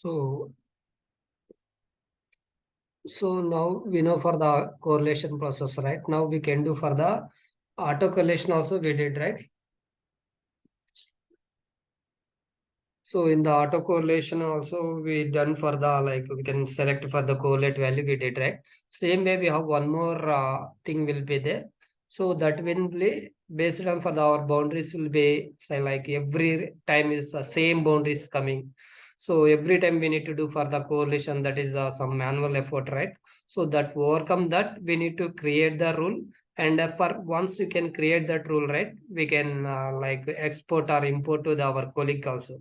So, so now we know for the correlation process, right? Now we can do for the auto correlation also we did, right? So in the auto correlation also we done for the like we can select for the correlate value we did, right? Same way we have one more thing will be there. So that will be based on for the, our boundaries will be say like every time is the same boundaries coming. So every time we need to do for the correlation that is some manual effort, right? So that overcome that we need to create the rule, and for once you can create that rule, right? We can like export or import to the, our colleague also,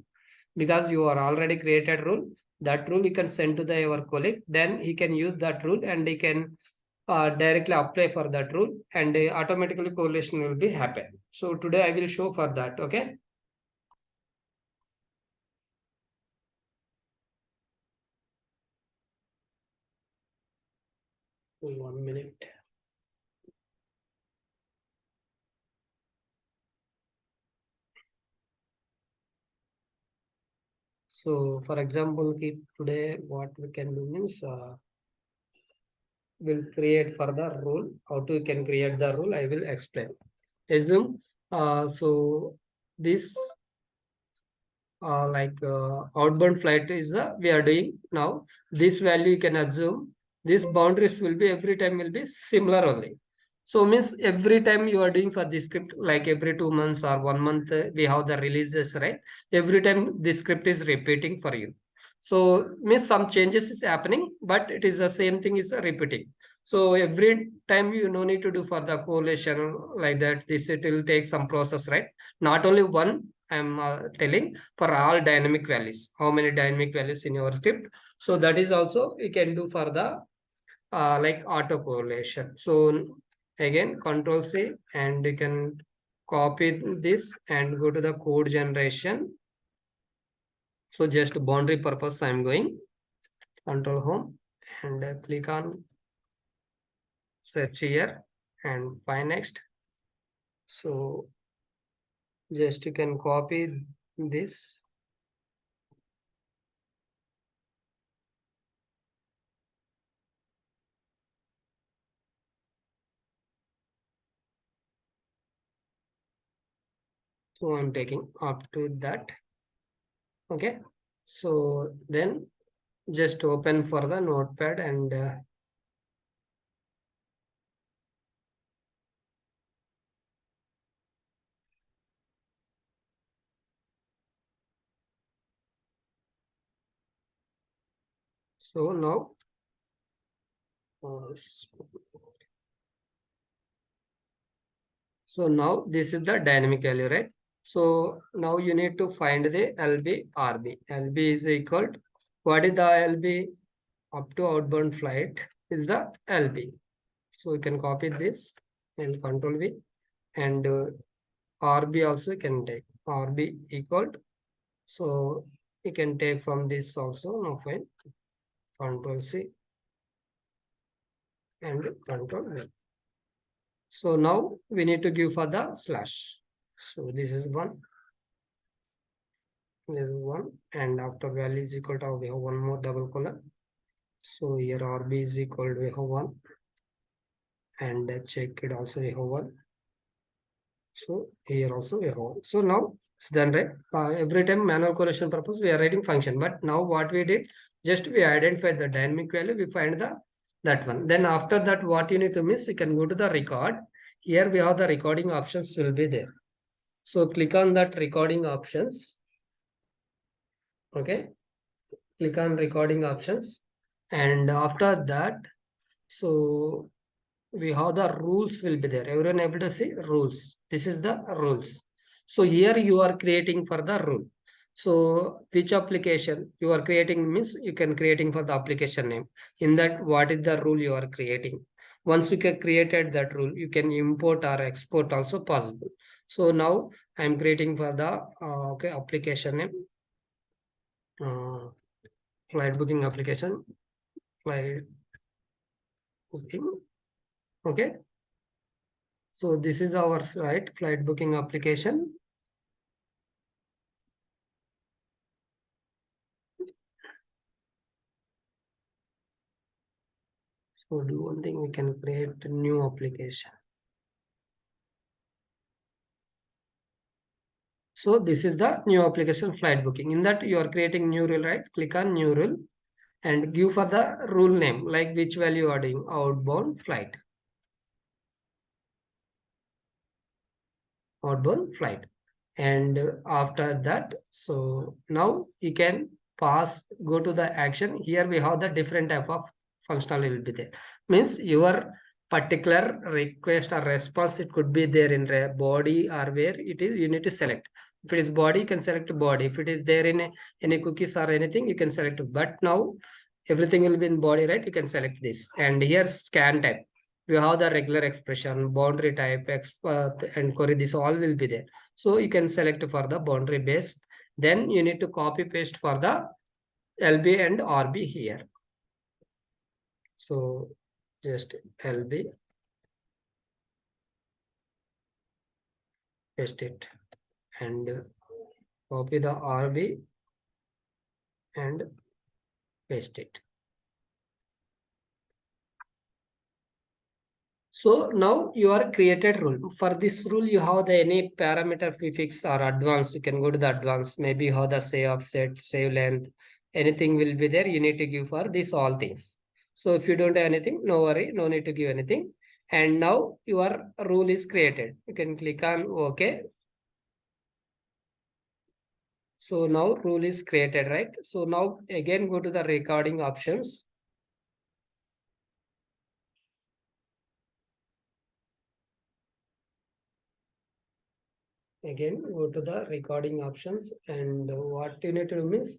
because you are already created rule. That rule you can send to the your colleague, then he can use that rule and he can directly apply for that rule, and automatically correlation will be happen. So today I will show for that. Okay, 1 minute. So for example, today what we can do means we'll create for the rule. How to can create the rule, I will explain. Assume so this outbound flight is we are doing now. This value you can assume these boundaries will be every time will be similar only. So means every time you are doing for this script, like every 2 months or 1 month, we have the releases, right? Every time this script is repeating for you. So means some changes is happening, but it is the same thing is repeating. So every time you no need to do for the correlation like that. This it will take some process, right? Not only one. I'm telling for all dynamic values, how many dynamic values in your script. So that is also we can do for the like auto correlation. So again control C, and you can copy this and go to the code generation. So just boundary purpose I'm going control home, and click on search here and find next. So just you can copy this. So I'm taking up to that. Okay, so then just open for the notepad, and so now uh, so now this is the dynamic value, right? So now you need to find the LB RB. LB is equal to, what is the LB? Up to outbound flight is the LB. So you can copy this and control V, and RB also you can take RB equal to, so you can take from this also. No fine, control C and control V. So now we need to give for the slash. So this is one, this is one, and after value is equal to, we have one more double colon. So here RB is equal to, we have one, and check it also we have one. So here also we have one. So now it's done, right? Every time manual correlation purpose we are writing function, but now what we did, just we identified the dynamic value, we find the that one. Then after that, what you need to miss, you can go to the record. Here we have the recording options will be there. So click on that recording options. Okay, click on recording options, and after that, so we have the rules will be there. Everyone able to see rules. This is the rules. So here you are creating for the rule. So which application you are creating means you can creating for the application name. In that, what is the rule you are creating? Once you get created that rule, you can import or export also possible. So now I'm creating for the okay application name, uh, flight booking application, flight booking. Okay. So this is our right flight booking application. So do one thing, we can create a new application. So this is the new application flight booking. In that you are creating new rule, right? Click on new rule and give for the rule name, like which value you are doing, outbound flight. Outbound flight. And after that, so now you can pass, go to the action. Here we have the different type of functionality will be there. Means your particular request or response, it could be there in the body or where it is, you need to select. If it is body, you can select body. If it is there in any cookies or anything, you can select. But now everything will be in body, right? You can select this. And here scan type, you have the regular expression, boundary type, expert and query, this all will be there. So you can select for the boundary based. Then you need to copy paste for the LB and RB here. So just LB, paste it, and copy the RB and paste it. So now you are created rule. For this rule, you have the any parameter prefix or advanced. You can go to the advanced. Maybe you have the save offset, save length, anything will be there. You need to give for this all things. So if you don't have anything, no worry, no need to give anything. And now your rule is created. You can click on OK. So now rule is created, right? So now again go to the recording options. Again go to the recording options, and what you need to do means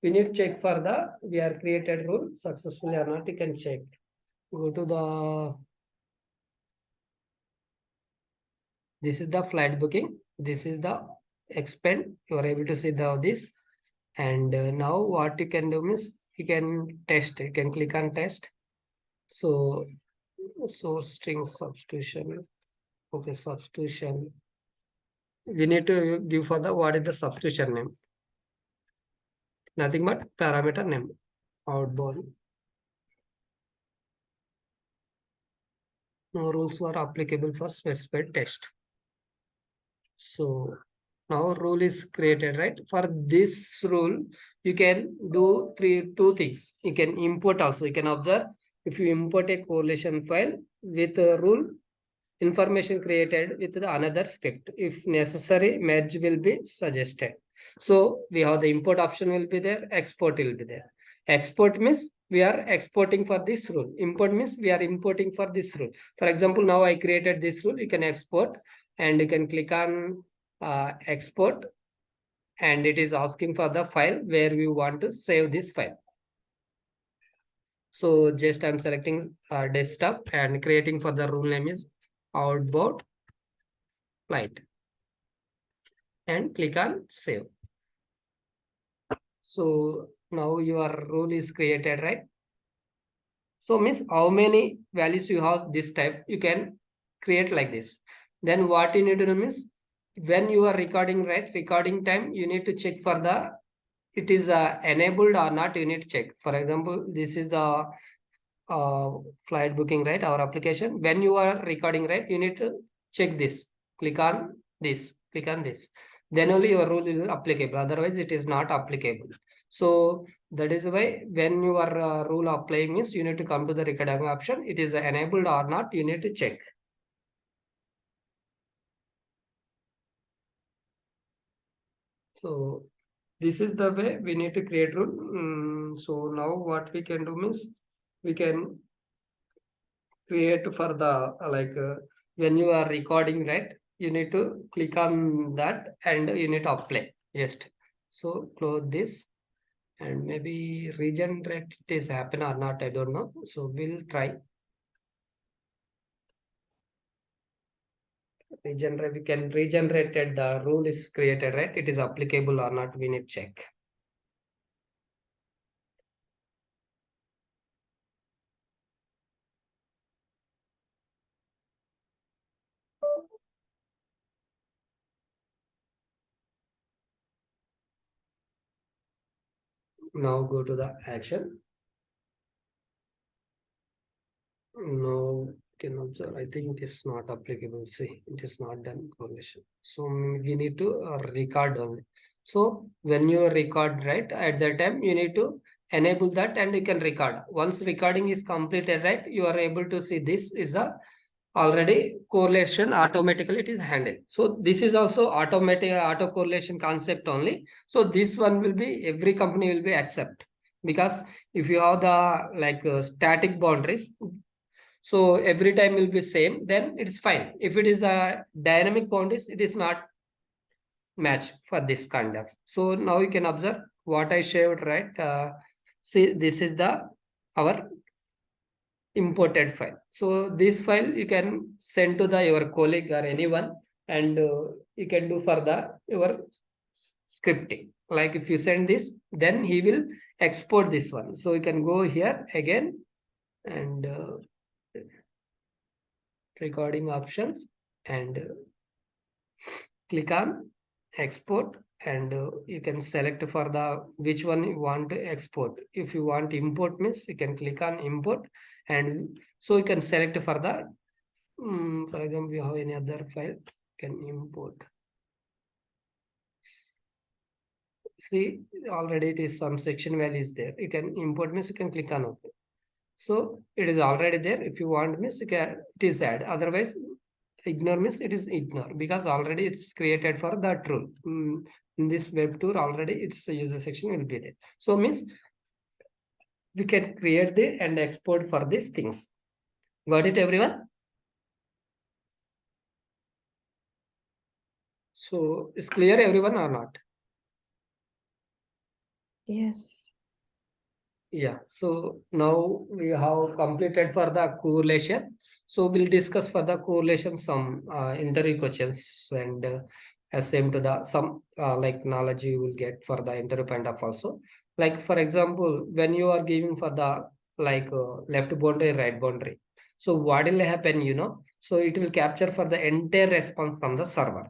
we need to check for the we are created rule successfully or not. You can check. Go to the this is the flight booking. This is the expand. You are able to see the this. And now what you can do means you can test. You can click on test. So source string substitution. Okay, substitution. We need to give for the what is the substitution name. Nothing but parameter name. Outbound. No rules were applicable for specified text. So now rule is created, right? For this rule, you can do two things. You can import also. You can observe if you import a correlation file with a rule, information created with the another script. If necessary, merge will be suggested. So we have the import option will be there, export will be there. Export means we are exporting for this rule. Import means we are importing for this rule. For example, now I created this rule, you can export and you can click on export, and it is asking for the file where we want to save this file. So just I'm selecting desktop and creating for the rule name is outbound flight and click on save. So now your rule is created, right? So means how many values you have this type, you can create like this. Then what you need to do means when you are recording, right? Recording time, you need to check for the it is enabled or not, you need to check. For example, this is the uh, flight booking, right? Our application. When you are recording, right? You need to check this. Click on this. Click on this. Then only your rule is applicable. Otherwise, it is not applicable. So that is why when your rule applying means you need to come to the recording option. It is enabled or not. You need to check. So this is the way we need to create rule. So now what we can do means we can create for the when you are recording, right? You need to click on that and you need to apply just. So close this, and maybe regenerate it is happen or not, I don't know. So we'll try regenerate. We can regenerate it, the rule is created, right? It is applicable or not, we need check. Now go to the action. No, can observe. I think it is not applicable. See, it is not done correlation. So we need to record only. So when you record, right, at that time you need to enable that and you can record. Once recording is completed, right, you are able to see this is the already correlation automatically it is handled. So this is also automatic auto correlation concept only. So this one will be every company will be accept, because if you have the like static boundaries, so every time will be same, then it's fine. If it is a dynamic boundaries, it is not match for this kind of. So now you can observe what I showed, right? See, this is the our imported file. So this file you can send to the your colleague or anyone, and you can do for the your scripting. Like if you send this, then he will export this one. So you can go here again and recording options and click on export, and you can select for the which one you want to export. If you want import means you can click on import, and so you can select for the for example you have any other file, you can import. See, already it is some section value is there. You can import means you can click on OK. So it is already there. If you want means you can, it is add. Otherwise, ignore means it is ignore, because already it's created for that rule. In this web tour already its user section will be there. So means we can create the and export for these things. Got it, everyone? So it's clear, everyone, or not? Yes. Yeah, so now we have completed for the correlation. So we'll discuss for the correlation some interview questions, and same to the some like knowledge you will get for the interview point of also. Like for example, when you are giving for the like left boundary, right boundary. So what will happen, you know? So it will capture for the entire response from the server.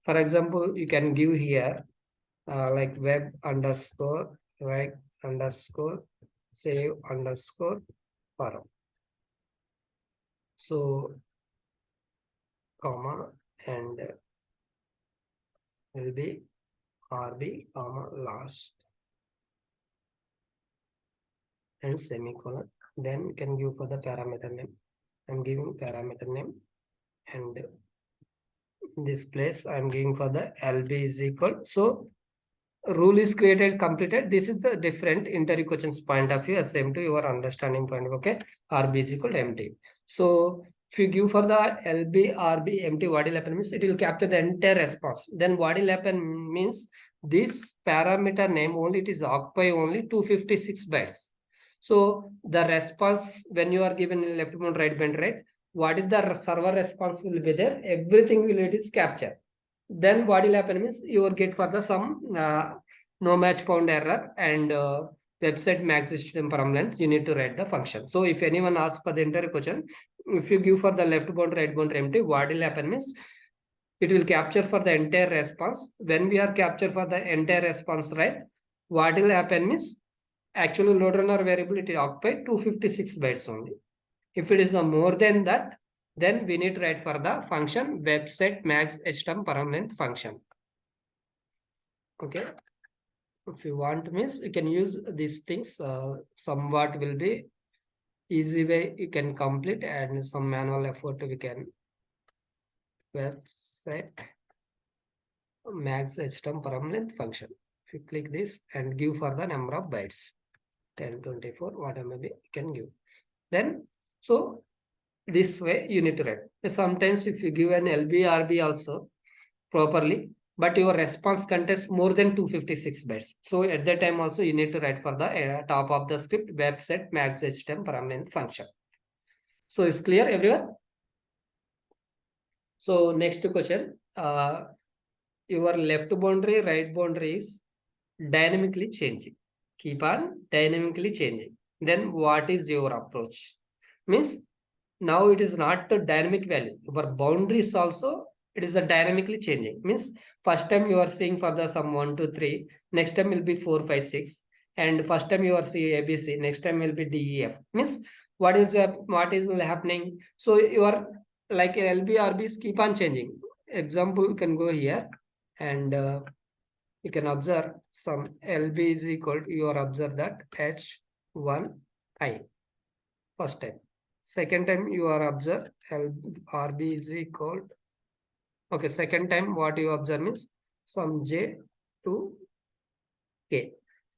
For example, you can give here like web underscore right underscore save underscore file. So comma and will be rb comma last and semicolon. Then you can give for the parameter name. I'm giving parameter name, and in this place I'm giving for the lb is equal. So rule is created, completed. This is the different interview questions point of view, same to your understanding point of okay. RB is equal to empty. So if you give for the LB RB empty, what will happen means it will capture the entire response. Then what will happen means this parameter name only it is occupy only 256 bytes. So the response when you are given in left bound right band, right, what is the server response will be there, everything will it is captured. Then what will happen means you will get for the some no match found error, and website max system param length you need to write the function. So if anyone asks for the entire question, if you give for the left bound right bound empty, what will happen means it will capture for the entire response. When we are capture for the entire response, right, what will happen means actually load runner variable it will occupy 256 bytes only. If it is a more than that, then we need to write for the function website max htm param length function. Okay. If you want means you can use these things. Somewhat will be easy way you can complete, and some manual effort we can website max htm param length function. If you click this and give for the number of bytes, 10, 24, whatever maybe you can give. Then so this way you need to write. Sometimes if you give an LB also properly, but your response contains more than 256 bytes. So at that time also you need to write for the top of the script website max htm param length function. So it's clear, everyone? So next question, your left boundary, right boundary is dynamically changing. Keep on dynamically changing. Then what is your approach? Means now it is not the dynamic value. Your boundaries also it is a dynamically changing. Means first time you are seeing for the some 1, 2, 3. Next time will be 4, 5, 6. And first time you are seeing ABC. Next time will be DEF. Means what is happening? So your like LB RBs keep on changing. Example, you can go here and you can observe some LB is equal to, you are observe that H1I first time. Second time you are observe RB is equal. Okay, second time what you observe means some J to K.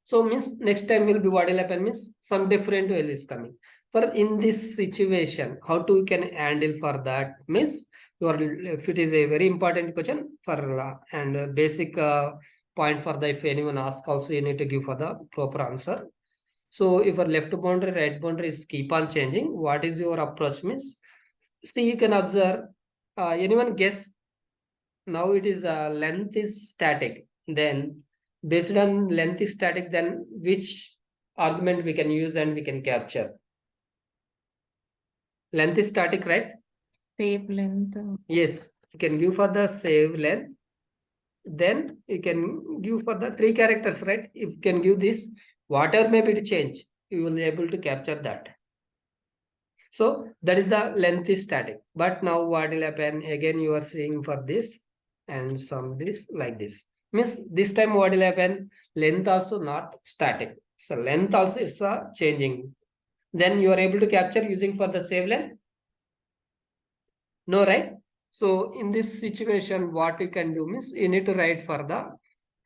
So means next time will be what will happen means some different value is coming. For in this situation, how to can handle for that means your if it is a very important question for and basic point for the if anyone ask also you need to give for the proper answer. So if your left boundary, right boundary is keep on changing, what is your approach means? See, you can observe. Anyone guess now it is length is static. Then based on length is static, then which argument we can use and we can capture? Length is static, right? Save length. Yes, you can give for the save length. Then you can give for the 3 characters, right? If you can give this, whatever may be to change, you will be able to capture that. So that is the length is static. But now what will happen? Again, you are seeing for this and some this like this. Means this time what will happen? Length also not static. So length also is changing. Then you are able to capture using for the save length. No, right? So in this situation, what you can do means you need to write for the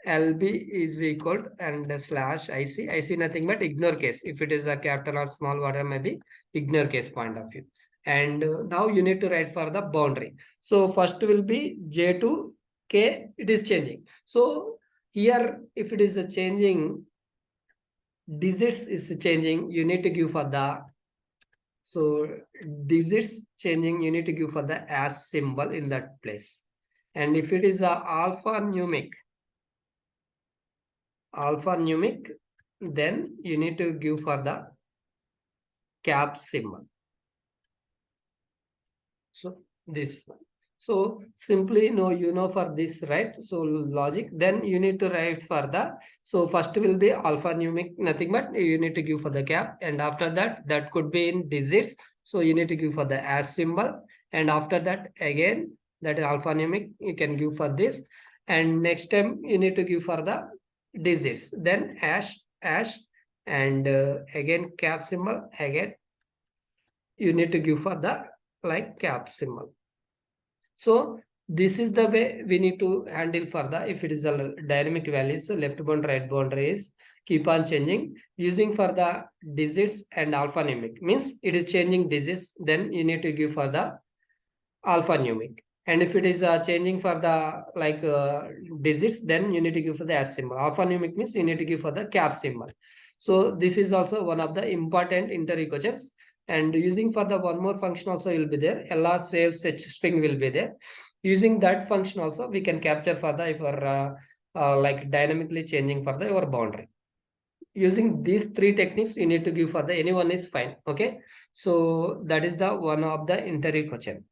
LB is equal and slash IC. IC nothing but ignore case. If it is a capital or small, whatever may be, ignore case point of view. And now you need to write for the boundary. So first will be J to K, it is changing. So here, if it is a changing, digits is changing, you need to give for the, so digits changing, you need to give for the as symbol in that place. And if it is a alphanumeric, then you need to give for the cap symbol. So this one. So simply you know for this, right? So logic, then you need to write for the, so first will be alphanumeric, nothing but you need to give for the cap, and after that, that could be in digits. So you need to give for the as symbol, and after that again, that is alphanumeric, you can give for this, and next time you need to give for the digits, then hash, and again cap symbol, again you need to give for the like cap symbol. So this is the way we need to handle for the, if it is a dynamic values, left boundary, right boundary is keep on changing using for the digits and alphanumeric, means it is changing digits, then you need to give for the alphanumeric. And if it is changing for the like digits, then you need to give for the as symbol. Alphanumeric means you need to give for the cap symbol. So this is also one of the important interview questions. And using for the one more function also will be there. LR save such string will be there. Using that function also we can capture for the if like dynamically changing for the your boundary. Using these 3 techniques you need to give for the anyone is fine. Okay. So that is the one of the interview question.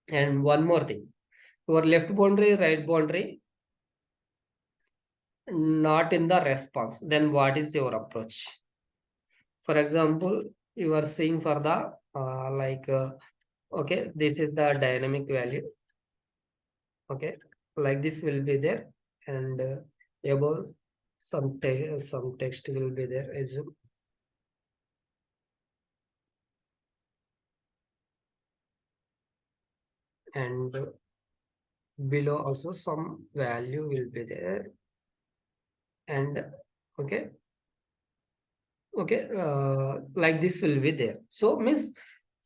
And one more thing, your left boundary, right boundary, not in the response, then what is your approach? For example, you are seeing for the okay, this is the dynamic value. Okay, like this will be there, and above some text will be there. Assume. And below also some value will be there, and okay, like this will be there. So means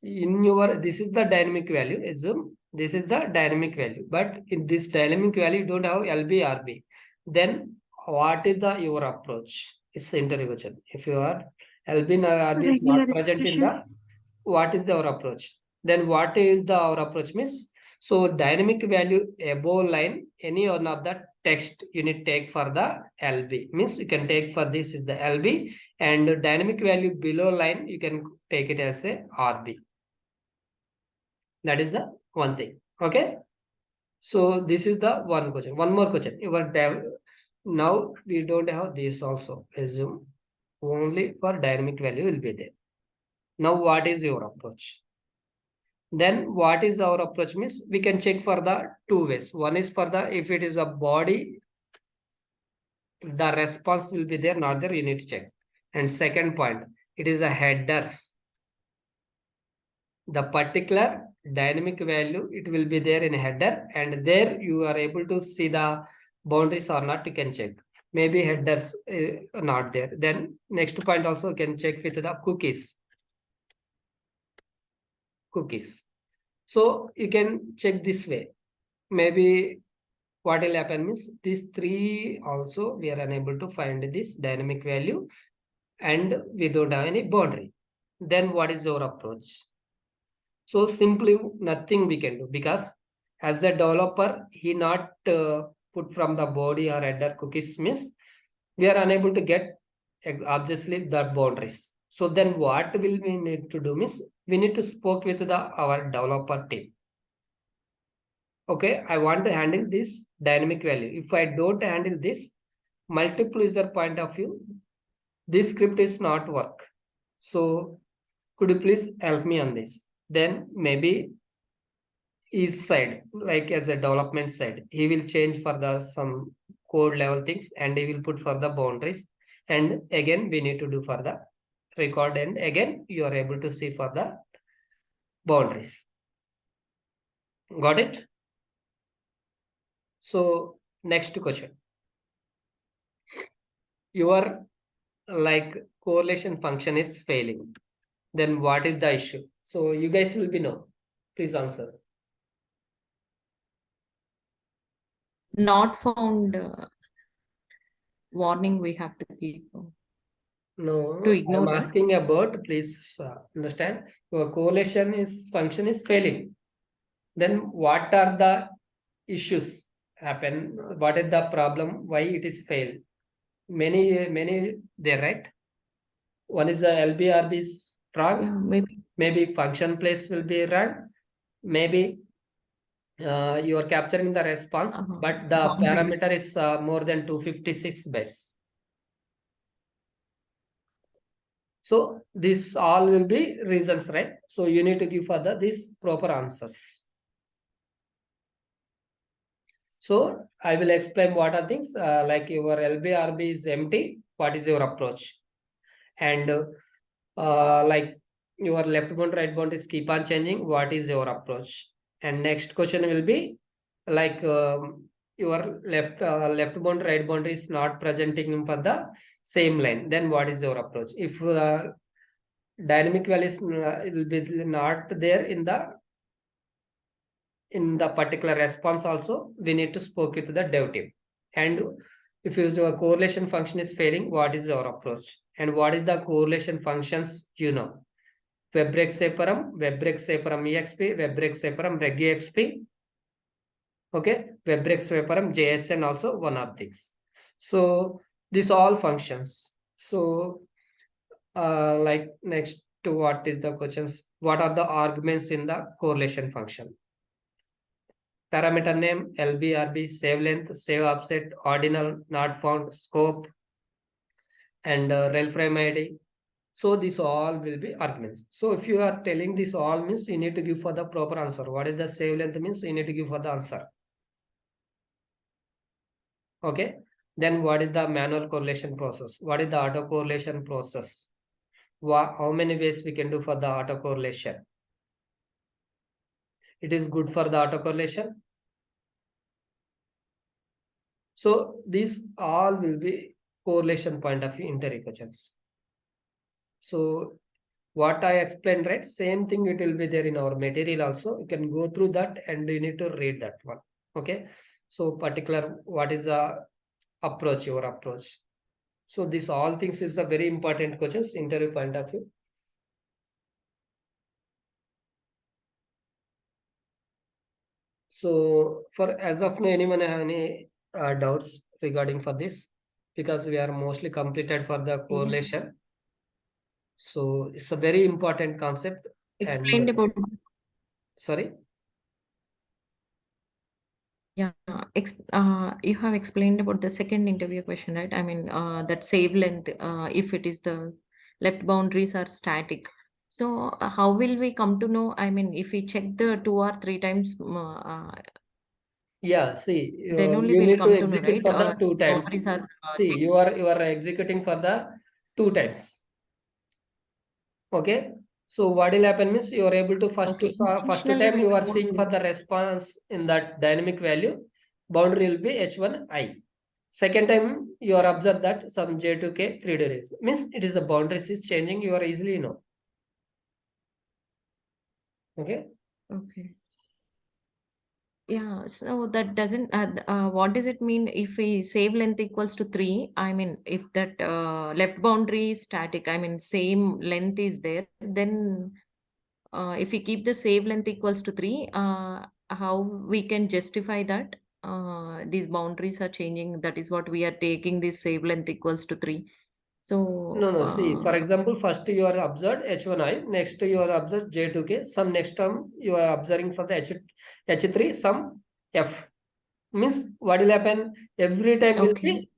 in your, this is the dynamic value, assume this is the dynamic value, but in this dynamic value you don't have LB RB, then what is the your approach? It's the interrogation. If your LB and RB is not present in the, what is our approach? Then what is the our approach means? So dynamic value above line, any one of the text you need take for the LB, means you can take for this is the LB, and dynamic value below line you can take it as a RB. That is the one thing. Okay. So this is the one question. One more question. Now we don't have this also. Assume only for dynamic value will be there. Now what is your approach? Then what is our approach means we can check for the two ways. One is for the if it is a body, the response will be there, not there, you need to check. And second point, it is a headers. The particular dynamic value, it will be there in header, and there you are able to see the boundaries or not, you can check. Maybe headers not there. Then next point also you can check with the cookies. Cookies. So you can check this way. Maybe what will happen means these three also we are unable to find this dynamic value and we don't have any boundary. Then what is our approach? So simply nothing we can do because as a developer, he not put from the body or header cookies means we are unable to get obviously the boundaries. So then what will we need to do means we need to spoke with our developer team. Okay, I want to handle this dynamic value. If I don't handle this multiple user point of view, this script is not work. So could you please help me on this? Then maybe his side, like as a development side, he will change for the some code level things and he will put for the boundaries. And again, we need to do for the record and again, you are able to see for the boundaries. Got it? So next question. Your like correlation function is failing. Then what is the issue? So you guys will be know. Please answer. Not found warning we have to keep. No, To ignore I'm that? asking about, please understand, your correlation is function is failing. Then what are the issues happen? What is the problem? Why it is failed? Many there, right? One is the LBRB is wrong. Yeah, maybe. Maybe function place will be wrong. Maybe you are capturing the response, but the Boundaries. parameter is more than 256 bits. So this all will be reasons, right? So you need to give for these proper answers. So I will explain what are things like your LBRB is empty. What is your approach? And like your left bound, right bound is keep on changing. What is your approach? And next question will be like your left bound, right bound is not presenting for the same line. Then what is your approach? If dynamic values will be not there in the particular response also, we need to spoke with the dev team. And if your correlation function is failing, what is your approach? And what is the correlation functions, WebRec separum, WebRec separum exp, WebRec separum reg exp. Okay, WebRec separum JSN also one of these. So these all functions. So like next to what is the questions? What are the arguments in the correlation function? Parameter name, LBRB, save length, save offset, ordinal, not found, scope, and rel frame ID. So this all will be arguments. So if you are telling this all means you need to give for the proper answer. What is the save length means you need to give for the answer. Okay. Then what is the manual correlation process? What is the auto correlation process? How many ways we can do for the auto correlation? It is good for the auto correlation. So these all will be correlation point of view interview questions. So what I explained, right? Same thing it will be there in our material also. You can go through that and you need to read that one. Okay. So particular, what is the approach, your approach? So this all things is a very important questions interview point of view. So for as of now, anyone have any doubts regarding for this? Because we are mostly completed for the correlation. So it's a very important concept. Explained about. Sorry. Yeah, you have explained about the second interview question, right? I mean, that save length, if it is the left boundaries are static. So how will we come to know? I mean, if we check the 2 or 3 times, Yeah, see, then only you we'll need to come to know, execute right? for the 2 times. Boundaries are See, you are executing for the 2 times. Okay. So what will happen means you are able to first okay. first Intentionally time we you are won't seeing do. for the response in that dynamic value, boundary will be H1I. Second time you are observed that some J2K 3 days means it is the boundaries is changing, you are easily know. Okay. Okay. Yeah, so that doesn't, what does it mean if we save length equals to 3? I mean, if that left boundary is static, I mean, same length is there, then if we keep the save length equals to 3, how we can justify that these boundaries are changing? That is what we are taking this save length equals to 3. So, No, see, for example, first you are observed H1I, next you are observed J2K, some next term you are observing for the H3, some F. Means what will happen? Every time will okay, be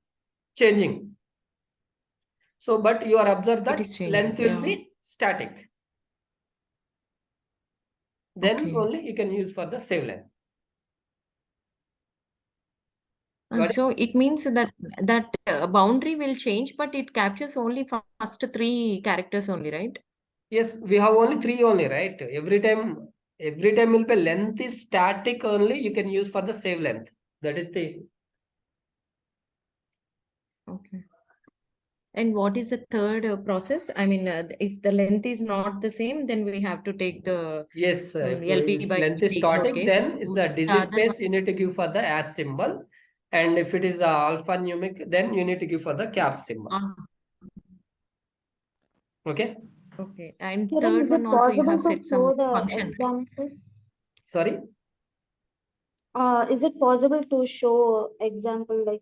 changing. So, but you are observed it that is changing. length will Yeah, be static. Then okay. only you can use for the save length. Got it? So it means that boundary will change, but it captures only first 3 characters only, right? Yes, we have only 3 only, right? Every time will be length is static only. You can use for the save length. That is the Okay. And what is the third process? I mean, if the length is not the same, then we have to take the yes. If LP its by length is LP. static, Okay. then it's So a the digit other place. one. You need to give for the as symbol, and if it is a alphanumeric, then you need to give for the cap symbol. Ah, Okay. okay. And Kiran, third is one it also you possible have to set some show the function, right? example? Sorry. Is it possible to show example like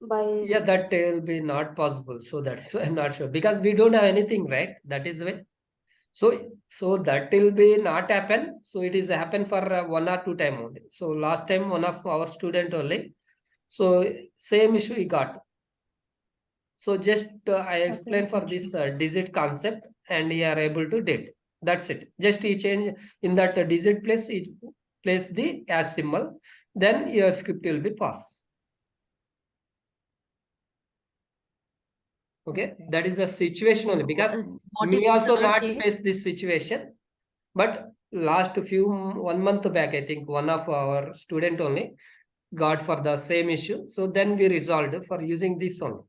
by Yeah, that will be not possible. So that's why I'm not sure because we don't have anything, right? That is why. So that will be not happen. So it is happen for 1 or 2 time only. So last time one of our student only. So same issue he got. So just I okay. explained for this digit concept and he are able to did. That's it. Just he change in that digit place, he place the as symbol. Then your script will be pass. Okay, Okay. that is the situation only And because what is me the also third not case? face this situation. But last 1 month back, I think one of our student only got for the same issue. So then we resolved for using this only.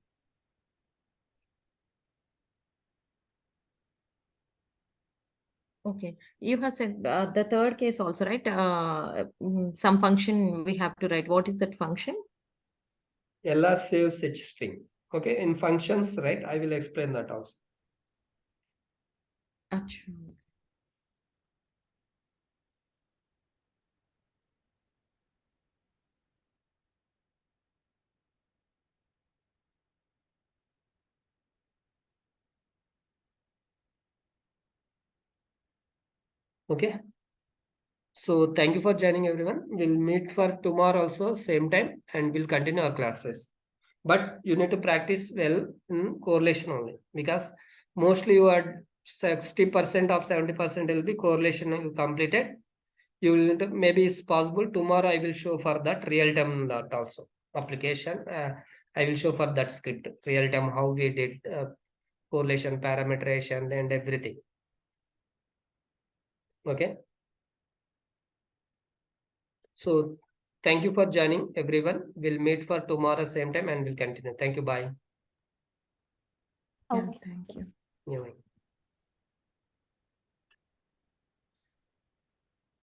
Okay. You have said the third case also, right? Some function we have to write. What is that function? LR saves such string. Okay, in functions, right? I will explain that also. Achha. Okay. So thank you for joining everyone. We'll meet for tomorrow also, same time, and we'll continue our classes. But you need to practice well in correlation only because mostly you are 60% of 70% will be correlation completed. You will maybe it's possible tomorrow I will show for that real time that also application. I will show for that script real time how we did correlation parameterization and everything. Okay. So thank you for joining everyone. We'll meet for tomorrow same time and we'll continue. Thank you. Bye. Yeah, Okay. thank you. Yeah.